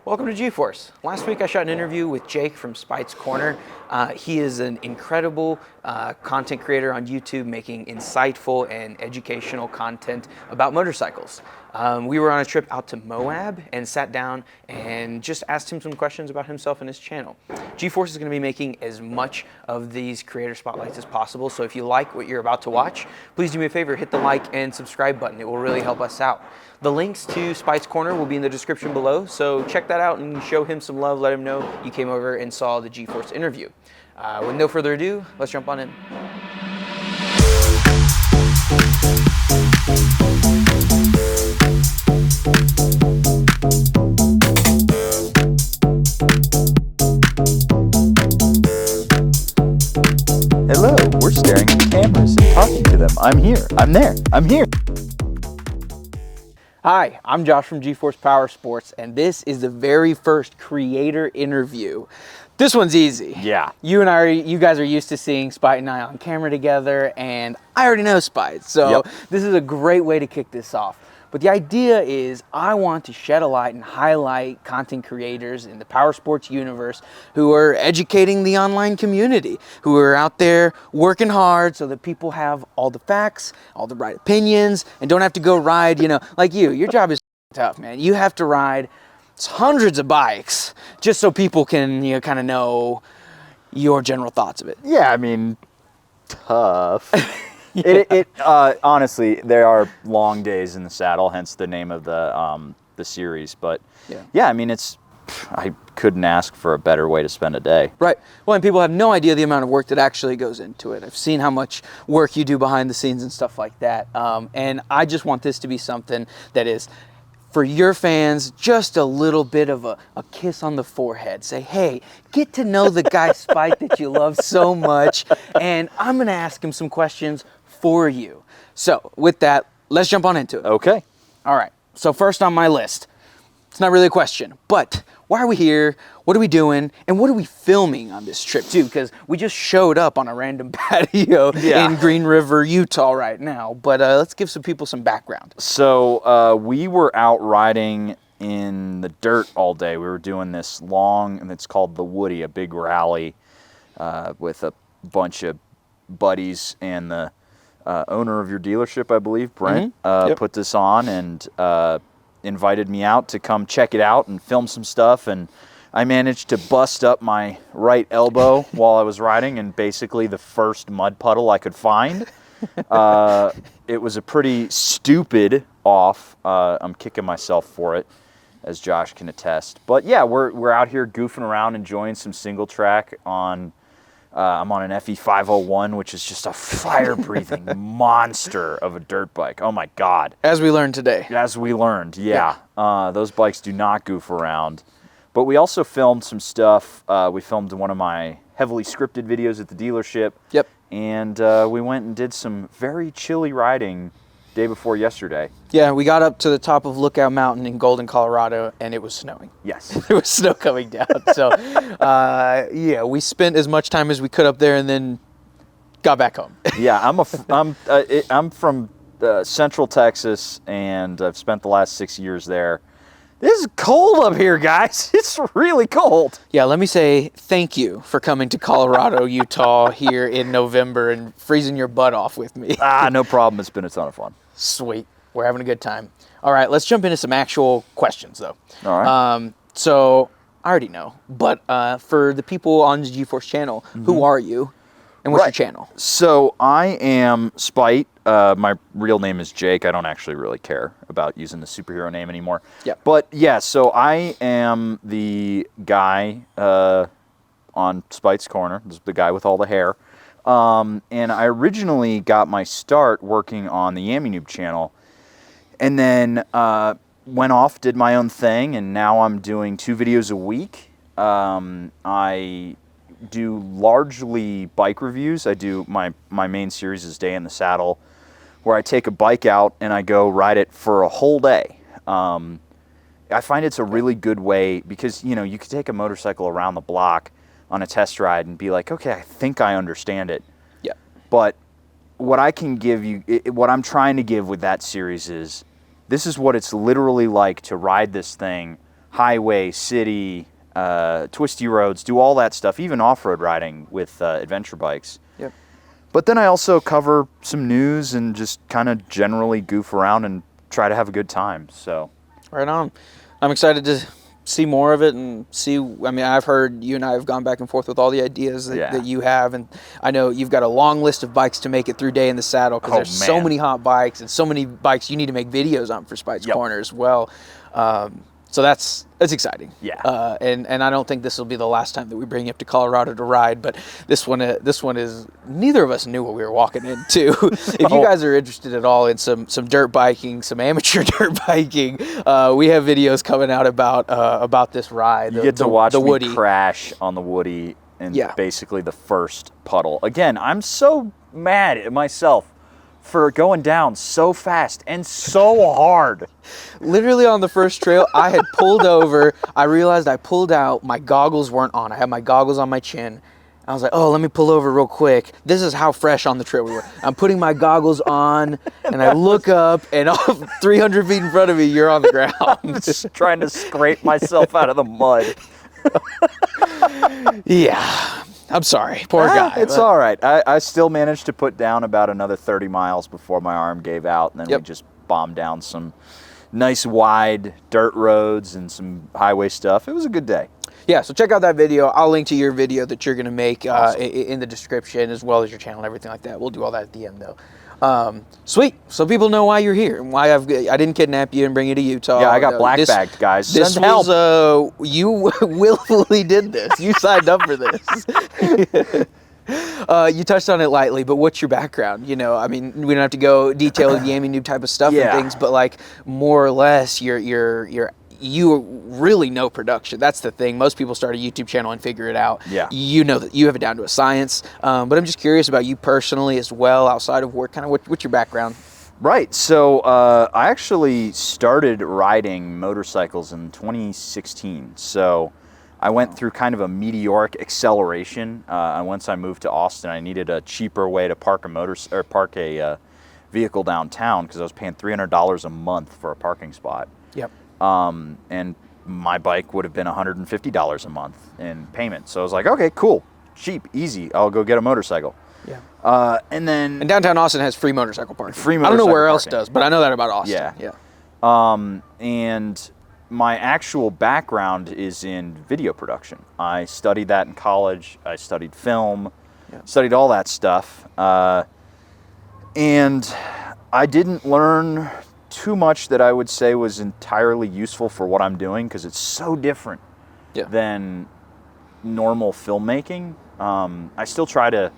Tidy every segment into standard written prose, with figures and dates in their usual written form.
Welcome to G-Force. Last week I shot an interview with Jake from Spite's Corner. He is an incredible content creator on YouTube making insightful and educational content about motorcycles. We were on a trip out to Moab and sat down and just asked him some questions about himself and his channel. G-Force is going to be making as much of these creator spotlights as possible, so if you like what you're about to watch, please do me a favor, hit the like and subscribe button. It will really help us out. The links to Spite's Corner will be in the description below, so check that out and show him some love. Let him know you came over and saw the G-Force interview. With no further ado, let's jump on in. Hello, we're staring at the cameras and talking to them. I'm here, I'm there, I'm here. Hi, I'm Josh from G-Force Powersports, and this is the very first creator interview. This one's easy. Yeah. You guys are used to seeing Spite and I on camera together, and I already know Spite, so This is a great way to kick this off. But the idea is I want to shed a light and highlight content creators in the powersports universe who are educating the online community, who are out there working hard so that people have all the facts, all the right opinions, and don't have to go ride, like you. Your job is tough, man. You have to ride hundreds of bikes just so people can, kind of know your general thoughts of it. Yeah, I mean, tough. Honestly, there are long days in the saddle, hence the name of the series. But yeah, I mean, I couldn't ask for a better way to spend a day. Right. Well, and people have no idea the amount of work that actually goes into it. I've seen how much work you do behind the scenes and stuff like that. And I just want this to be something that is, for your fans, just a little bit of a kiss on the forehead. Say, hey, get to know the guy Spite that you love so much, and I'm going to ask him some questions for you. So with that, let's jump on into it. Okay. All right. So first on my list, it's not really a question, but why are we here? What are we doing? And what are we filming on this trip too? Because we just showed up on a random patio in Green River, Utah right now. But let's give some people some background. So we were out riding in the dirt all day. We were doing this long, and it's called the Woody, a big rally with a bunch of buddies, and the owner of your dealership, I believe, Brent, put this on and invited me out to come check it out and film some stuff. And I managed to bust up my right elbow while I was riding, and basically the first mud puddle I could find. It was a pretty stupid off. I'm kicking myself for it, as Josh can attest. But yeah, we're out here goofing around, enjoying some single track on. I'm on an FE 501, which is just a fire-breathing monster of a dirt bike. Oh my God! As we learned today. As we learned, yeah. Those bikes do not goof around. But we also filmed some stuff. We filmed one of my heavily scripted videos at the dealership. Yep. And we went and did some very chilly riding day before yesterday. Yeah, we got up to the top of Lookout Mountain in Golden, Colorado, and it was snowing. Yes. There was snow coming down. So, yeah, we spent as much time as we could up there and then got back home. Yeah, I'm from Central Texas, and I've spent the last 6 years there. This is cold up here, guys. It's really cold. Yeah, let me say thank you for coming to Colorado, Utah here in November and freezing your butt off with me. No problem. It's been a ton of fun. Sweet. We're having a good time. All right, let's jump into some actual questions, though. All right. So I already know, but for the people on the G-Force channel, who are you and what's your channel? So I am Spite. My real name is Jake. I don't actually really care about using the superhero name anymore. Yeah. But yeah, so I am the guy on Spite's Corner, the guy with all the hair. And I originally got my start working on the Yami Noob channel, and then went off, did my own thing, and now I'm doing 2 videos a week. I do largely bike reviews. I do my main series is Day in the Saddle, where I take a bike out and I go ride it for a whole day. I find it's a really good way because, you could take a motorcycle around the block on a test ride and be like, okay, I think I understand it. Yeah. But what I can give you, what I'm trying to give with that series is, this is what it's literally like to ride this thing highway, city, twisty roads, do all that stuff, even off-road riding with adventure bikes. Yep. But then I also cover some news and just kind of generally goof around and try to have a good time. So, right on. I'm excited to see more of it and see. I mean, I've heard you and I have gone back and forth with all the ideas that you have, and I know you've got a long list of bikes to make it through Day in the Saddle, because there's so many hot bikes and so many bikes you need to make videos on for Spite's Corner as well. So that's exciting. Yeah. And I don't think this will be the last time that we bring you up to Colorado to ride, but this one is, neither of us knew what we were walking into. If you guys are interested at all in some dirt biking, some amateur dirt biking, we have videos coming out about this ride. You get to watch the me Woody crash on the Woody in basically the first puddle. Again, I'm so mad at myself for going down so fast and so hard. Literally on the first trail, I had pulled over. I realized I pulled out. My goggles weren't on. I had my goggles on my chin. I was like, oh, let me pull over real quick. This is how fresh on the trail we were. I'm putting my goggles on, and I look up, and 300 feet in front of me, you're on the ground. Just trying to scrape myself out of the mud. Yeah. I'm sorry. Poor guy. It's all right. I still managed to put down about another 30 miles before my arm gave out, and then we just bombed down some nice wide dirt roads and some highway stuff. It was a good day. Yeah, so check out that video. I'll link to your video that you're going to make in the description, as well as your channel and everything like that. We'll do all that at the end, though. Sweet. So people know why you're here and why I didn't kidnap you and bring you to Utah. Yeah, I got black bagged, guys. This was you willfully did this. You signed up for this. You touched on it lightly, but what's your background? You know, I mean, we don't have to go detail the gaming noob type of stuff and things, but like more or less, you really know production. That's the thing. Most people start a YouTube channel and figure it out. Yeah. You know that you have it down to a science. But I'm just curious about you personally as well, outside of work. Kind of what's your background? Right. So I actually started riding motorcycles in 2016. So I went through kind of a meteoric acceleration. Once I moved to Austin, I needed a cheaper way to park a vehicle downtown, because I was paying $300 a month for a parking spot. Yep. And my bike would have been $150 a month in payment. So I was like, okay, cool, cheap, easy. I'll go get a motorcycle. Yeah. And downtown Austin has free motorcycle parking. Free motorcycle I don't know where parking. else does, but I know that about Austin. Yeah. Yeah. And my actual background is in video production. I studied that in college. I studied film, studied all that stuff. And I didn't learn too much that I would say was entirely useful for what I'm doing, because it's so different than normal filmmaking. I still try to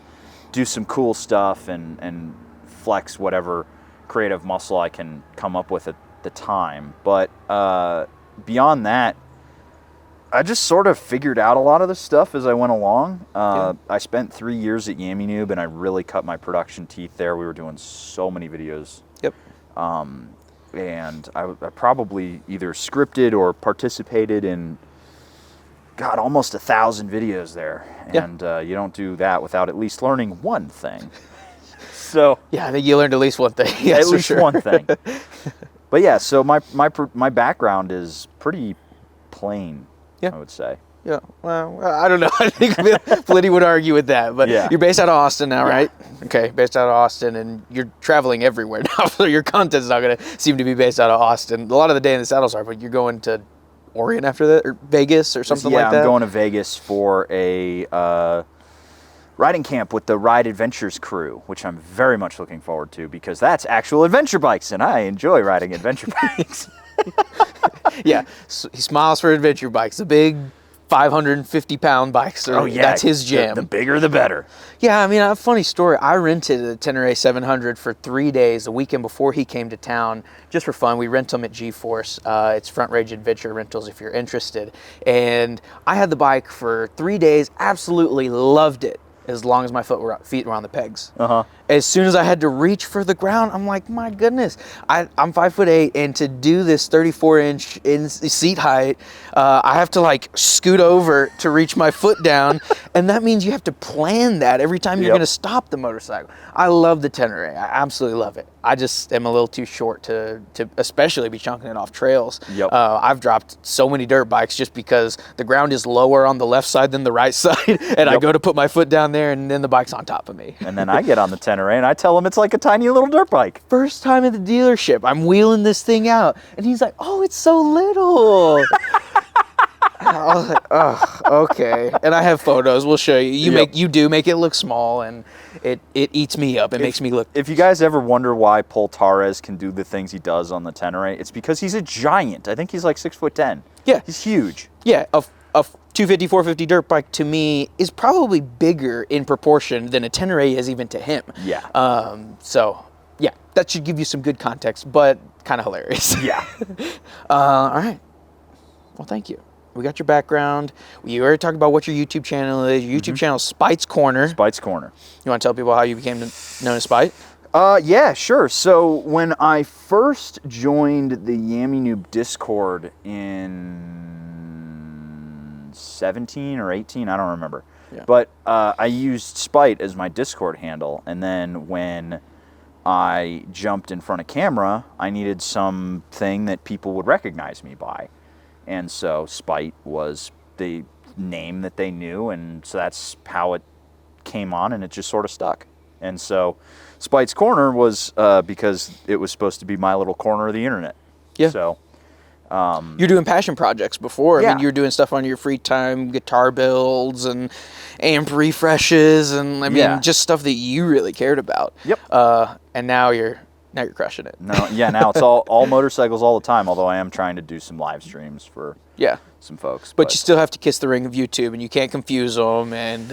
do some cool stuff and flex whatever creative muscle I can come up with at the time. But beyond that, I just sort of figured out a lot of the stuff as I went along. I spent 3 years at Yammy Noob, and I really cut my production teeth there. We were doing so many videos. Yep. And I probably either scripted or participated in, God, almost 1,000 videos there. And you don't do that without at least learning one thing. So yeah, I think you learned at least one thing. At least one thing. But yeah, so my background is pretty plain, I would say. Yeah, well, I don't know. I think Flitty would argue with that, but you're based out of Austin now, right? Okay, based out of Austin, and you're traveling everywhere now, so your content's not going to seem to be based out of Austin. A lot of the Day in the Saddles are, but you're going to Oregon after that, or Vegas, or something like that? Yeah, I'm going to Vegas for a riding camp with the Ride Adventures crew, which I'm very much looking forward to, because that's actual adventure bikes, and I enjoy riding adventure bikes. Yeah, so he smiles for adventure bikes. The big 550-pound bikes. That's his jam. The bigger, the better. Yeah, I mean, a funny story. I rented a Tenere 700 for 3 days, the weekend before he came to town, just for fun. We rent them at G-Force. It's Front Range Adventure Rentals if you're interested. And I had the bike for 3 days, absolutely loved it, as long as my feet were on the pegs. as soon as I had to reach for the ground, I'm like, my goodness, I'm 5'8", and to do this 34-inch in seat height, I have to like scoot over to reach my foot down, and that means you have to plan that every time you're going to stop the motorcycle. I love the Tenere. I absolutely love it. I just am a little too short to especially be chunking it off trails. I've dropped so many dirt bikes just because the ground is lower on the left side than the right side, and I go to put my foot down there, and then the bike's on top of me. And then I get on the Tenere and I tell him it's like a tiny little dirt bike. First time at the dealership, I'm wheeling this thing out, and he's like, "Oh, it's so little." I was like, "Oh, okay." And I have photos. We'll show you. You do make it look small, and it eats me up. It makes me look. If you guys ever wonder why Paul Torres can do the things he does on the Tenere, it's because he's a giant. I think he's like 6'10". Yeah, he's huge. Yeah, a 250, 450 dirt bike to me is probably bigger in proportion than a Tenere is even to him. Yeah. So yeah, that should give you some good context, but kind of hilarious. Yeah. All right. Well, thank you. We got your background. We already talked about what your YouTube channel is. Your YouTube channel is Spite's Corner. Spite's Corner. You want to tell people how you became known as Spite? Yeah, sure. So when I first joined the Yami Noob Discord in 17 or 18, I don't remember. Yeah. But I used Spite as my Discord handle, and then when I jumped in front of camera, I needed something that people would recognize me by. And so Spite was the name that they knew, and so that's how it came on, and it just sort of stuck. And so Spite's Corner was because it was supposed to be my little corner of the internet. Yeah. So you're doing passion projects before. Yeah. I mean, you're doing stuff on your free time, guitar builds and amp refreshes, and I mean, just stuff that you really cared about. Yep. And now you're crushing it. Now it's all motorcycles all the time, although I am trying to do some live streams for some folks. But you still have to kiss the ring of YouTube, and you can't confuse them. And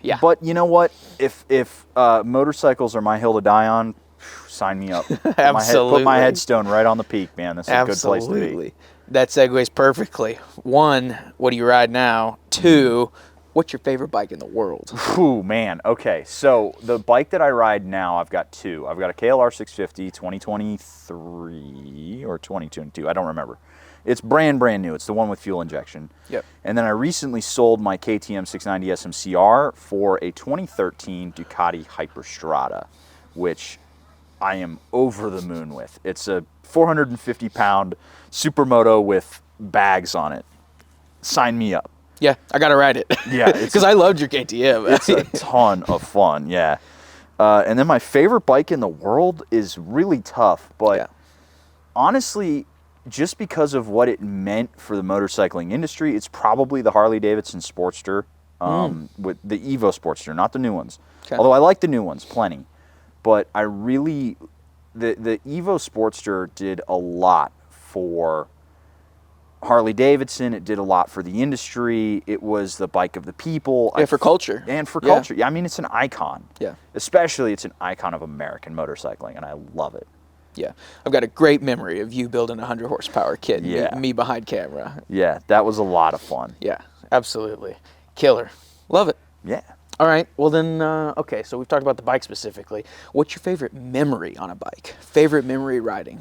yeah. But you know what? If motorcycles are my hill to die on, sign me up. Absolutely. Put my headstone right on the peak, man. This is a good place to be. That segues perfectly. 1, what do you ride now? 2, what's your favorite bike in the world? Ooh, man. Okay, so the bike that I ride now, I've got 2. I've got a KLR 650 2023 or 2022. I don't remember. It's brand new. It's the one with fuel injection. Yep. And then I recently sold my KTM 690 SMCR for a 2013 Ducati Hyperstrada, which I am over the moon with. It's a 450-pound supermoto with bags on it. Sign me up. Yeah, I gotta ride it. Yeah, because I loved your KTM. It's a ton of fun. Yeah. And then my favorite bike in the world is really tough, but honestly, just because of what it meant for the motorcycling industry, it's probably the Harley-Davidson Sportster, with the Evo Sportster, not the new ones. Okay. Although I like the new ones plenty. But I really, the Evo Sportster did a lot for Harley-Davidson. It did a lot for the industry. It was the bike of the people. Yeah, for culture. And for culture. Yeah, I mean, it's an icon. Yeah. Especially it's an icon of American motorcycling, and I love it. Yeah. I've got a great memory of you building a 100-horsepower kit, me behind camera. Yeah, that was a lot of fun. Yeah, absolutely. Killer. Love it. Yeah. All right. Well, then, okay, so we've talked about the bike specifically. What's your favorite memory on a bike? Favorite memory riding?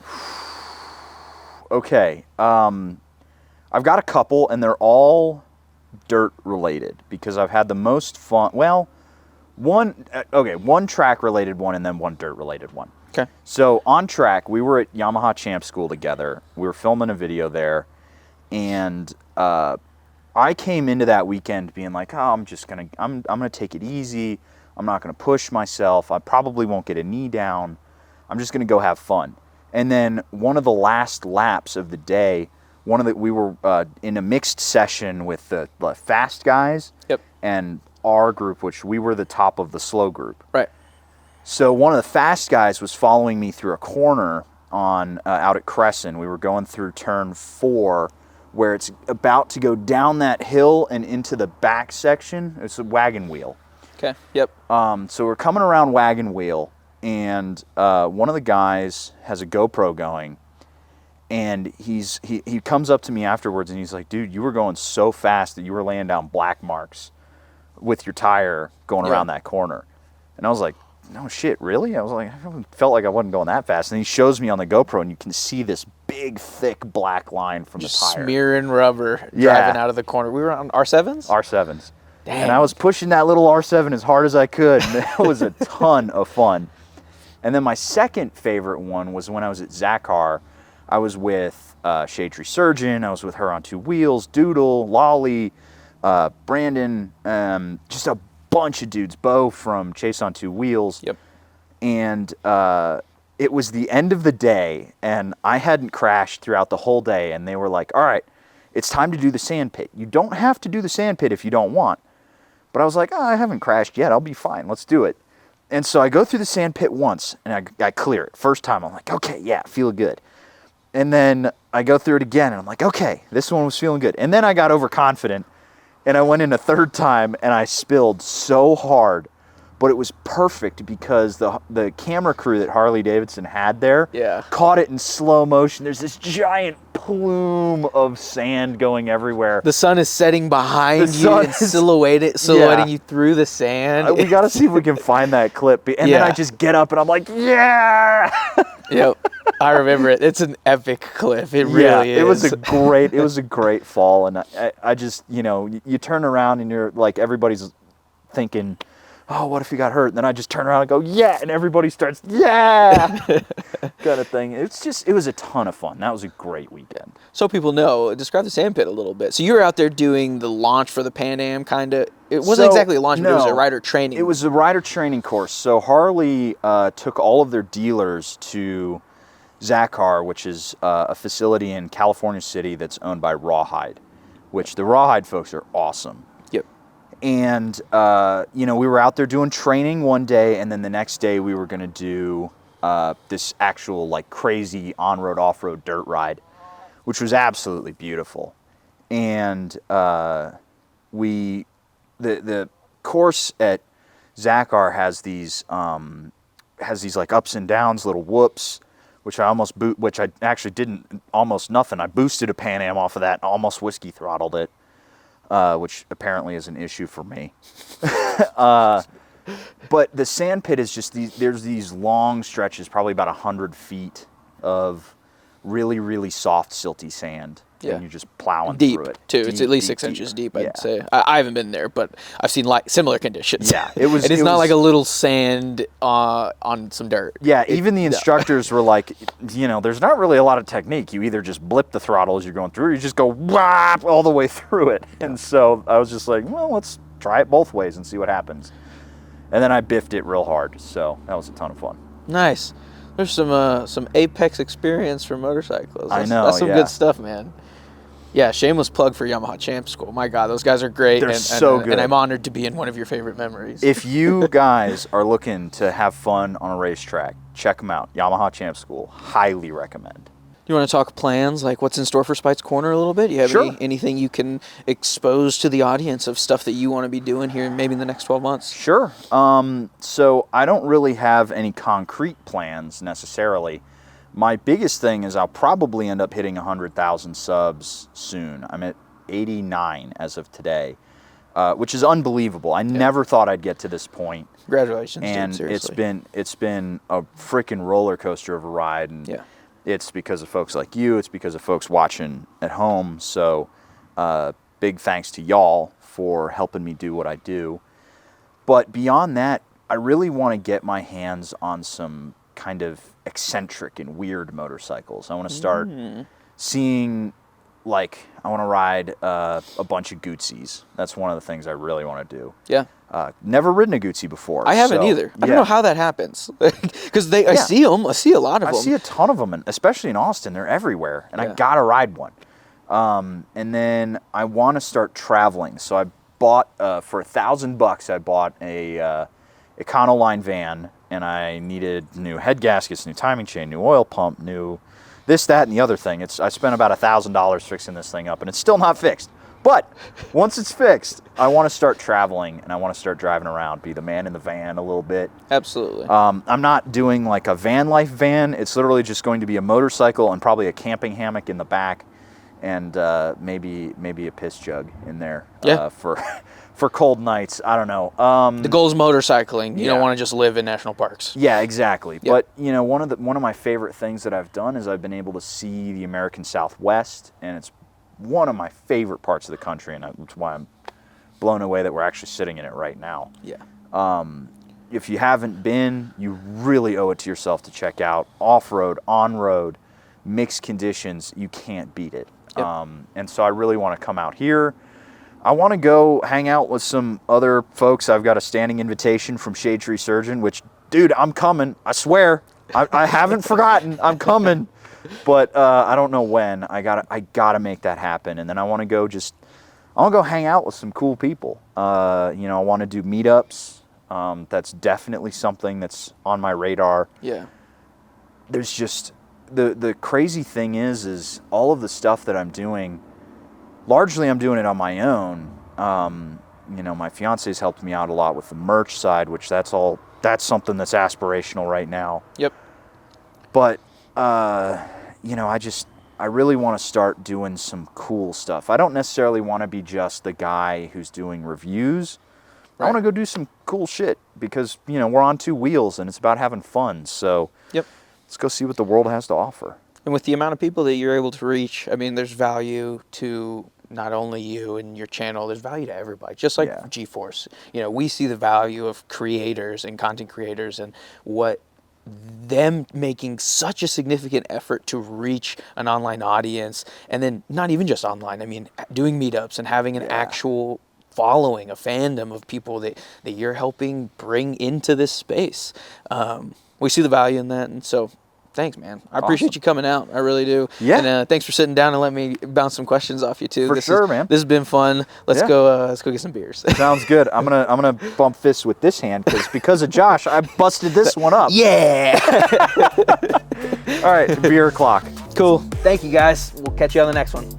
Okay. I've got a couple, and they're all dirt-related because I've had the most fun. Well, one track-related one and then one dirt-related one. Okay. So on track, we were at Yamaha Champ School together. We were filming a video there, and I came into that weekend being like, oh, I'm gonna take it easy. I'm not gonna push myself. I probably won't get a knee down. I'm just gonna go have fun. And then one of the last laps of the day, we were in a mixed session with the fast guys. Yep. And our group, which we were the top of the slow group. Right. So one of the fast guys was following me through a corner on out at Crescent. We were going through turn 4, where it's about to go down that hill and into the back section. It's a wagon wheel. Okay. Yep. So we're coming around wagon wheel, and one of the guys has a GoPro going, and he comes up to me afterwards, and he's like, "Dude, you were going so fast that you were laying down black marks with your tire going around that corner." And I was like, no shit, really? I was like, I felt like I wasn't going that fast. And he shows me on the GoPro, and you can see this big, thick black line from Just the tire. smearing rubber driving out of the corner. We were on R7s? R7s. Dang. And I was pushing that little R7 as hard as I could. And it was a ton of fun. And then my second favorite one was when I was at Zakar. I was with Shade Tree Surgeon. I was with Her on Two Wheels, Doodle, Lolly, Brandon, just a bunch of dudes. Bo from Chase on Two Wheels. Yep. And it was the end of the day, and I hadn't crashed throughout the whole day. And they were like, all right, it's time to do the sand pit. You don't have to do the sand pit if you don't want. But I was like, oh, I haven't crashed yet. I'll be fine. Let's do it. And so I go through the sand pit once, and I clear it. First time, I'm like, okay, yeah, feel good. And then I go through it again, and I'm like, okay, this one was feeling good. And then I got overconfident, and I went in a third time, and I spilled so hard. But it was perfect because the camera crew that Harley Davidson had there caught it in slow motion. There's this giant plume of sand going everywhere. The sun is setting behind you and silhouetting you through the sand. We got to see if we can find that clip. And then I just get up and I'm like, yeah! Yep, I remember it. It's an epic clip. It really is. It was a great fall. And I just, you turn around and you're like, everybody's thinking, oh, what if he got hurt? And then I just turn around and go, yeah, and everybody starts, yeah, kind of thing. It was a ton of fun. That was a great weekend. So people know, describe the sand pit a little bit. So you were out there doing the launch for the Pan Am, kind of. It wasn't exactly a launch, but it was a rider training. It was a rider training course. So Harley took all of their dealers to Zakar, which is a facility in California City that's owned by Rawhide, which the Rawhide folks are awesome. And, we were out there doing training one day, and then the next day we were going to do this actual, like, crazy on-road, off-road dirt ride, which was absolutely beautiful. And the course at Zakar has these like ups and downs, little whoops, which I actually didn't almost nothing. I boosted a Pan Am off of that and almost whiskey throttled it. Which apparently is an issue for me. But the sand pit is just there's these long stretches, probably about 100 feet of really, really soft, silty sand. Yeah. And you're just plowing through it. Too. It's at least 6 inches deep, I'd say. I haven't been there, but I've seen like similar conditions. Yeah. It's not like a little sand on some dirt. Yeah, even the instructors were like, there's not really a lot of technique. You either just blip the throttle as you're going through, or you just go whap all the way through it. And so I was just like, well, let's try it both ways and see what happens. And then I biffed it real hard, so that was a ton of fun. Nice. There's some apex experience for motorcycles. I know, that's some good stuff, man. Yeah, shameless plug for Yamaha Champ School. My God, those guys are great. They're so good. And I'm honored to be in one of your favorite memories. If you guys are looking to have fun on a racetrack, check them out. Yamaha Champ School. Highly recommend. You want to talk plans, like what's in store for Spites Corner a little bit? You have anything you can expose to the audience of stuff that you want to be doing here maybe in the next 12 months? Sure. So I don't really have any concrete plans necessarily. My biggest thing is I'll probably end up hitting 100,000 subs soon. I'm at 89 as of today, which is unbelievable. I never thought I'd get to this point. Congratulations, and dude, seriously. it's been a freaking roller coaster of a ride, and it's because of folks like you. It's because of folks watching at home. So big thanks to y'all for helping me do what I do. But beyond that, I really want to get my hands on some kind of eccentric and weird motorcycles. I want to start seeing, like, I want to ride a bunch of Gootsies. That's one of the things I really want to do. Yeah. Never ridden a Gootsie before. I haven't either. I don't know how that happens. Because I see them. I see a lot of them. I see a ton of them, and especially in Austin. They're everywhere, and I got to ride one. And then I want to start traveling. So I bought, for $1,000, I bought a Econoline van, and I needed new head gaskets, new timing chain, new oil pump, new this, that, and the other thing. I spent about $1,000 fixing this thing up, and it's still not fixed. But once it's fixed, I want to start traveling, and I want to start driving around, be the man in the van a little bit. Absolutely. I'm not doing like a van life van. It's literally just going to be a motorcycle and probably a camping hammock in the back, and maybe a piss jug in there Yeah. for cold nights. I don't know. The goal is motorcycling. You Yeah. don't want to just live in national parks. Yeah, exactly. Yep. But you know, one of my favorite things that I've done is I've been able to see the American Southwest, and it's one of my favorite parts of the country, and that's why I'm blown away that we're actually sitting in it right now. Yeah. If you haven't been, you really owe it to yourself to check out off-road, on-road, mixed conditions. You can't beat it. Yep. And so I really want to come out here. I want to go hang out with some other folks. I've got a standing invitation from Shade Tree Surgeon, which, dude, I'm coming. I swear. I haven't forgotten. I'm coming. But I don't know when. I gotta make that happen. And then I want to go hang out with some cool people. I want to do meetups. That's definitely something that's on my radar. Yeah. There's just the crazy thing is all of the stuff that I'm doing. Largely, I'm doing it on my own. My fiance's helped me out a lot with the merch side, which that's something that's aspirational right now. Yep. But I really want to start doing some cool stuff. I don't necessarily want to be just the guy who's doing reviews. Right. I want to go do some cool shit because, we're on two wheels and it's about having fun. So yep. Let's go see what the world has to offer. And with the amount of people that you're able to reach, I mean, there's value to not only you and your channel, there's value to everybody. Just like G-Force. We see the value of creators and content creators and what them making such a significant effort to reach an online audience, and then not even just online, I mean, doing meetups and having an actual following, a fandom of people that you're helping bring into this space. We see the value in that, and so thanks, man. I appreciate you coming out. I really do. Yeah. And thanks for sitting down and letting me bounce some questions off you too. For sure, man. This has been fun. Let's go get some beers. Sounds good. I'm gonna bump fists with this hand because of Josh, I busted this one up. Yeah. All right, beer o'clock. Cool. Thank you, guys. We'll catch you on the next one.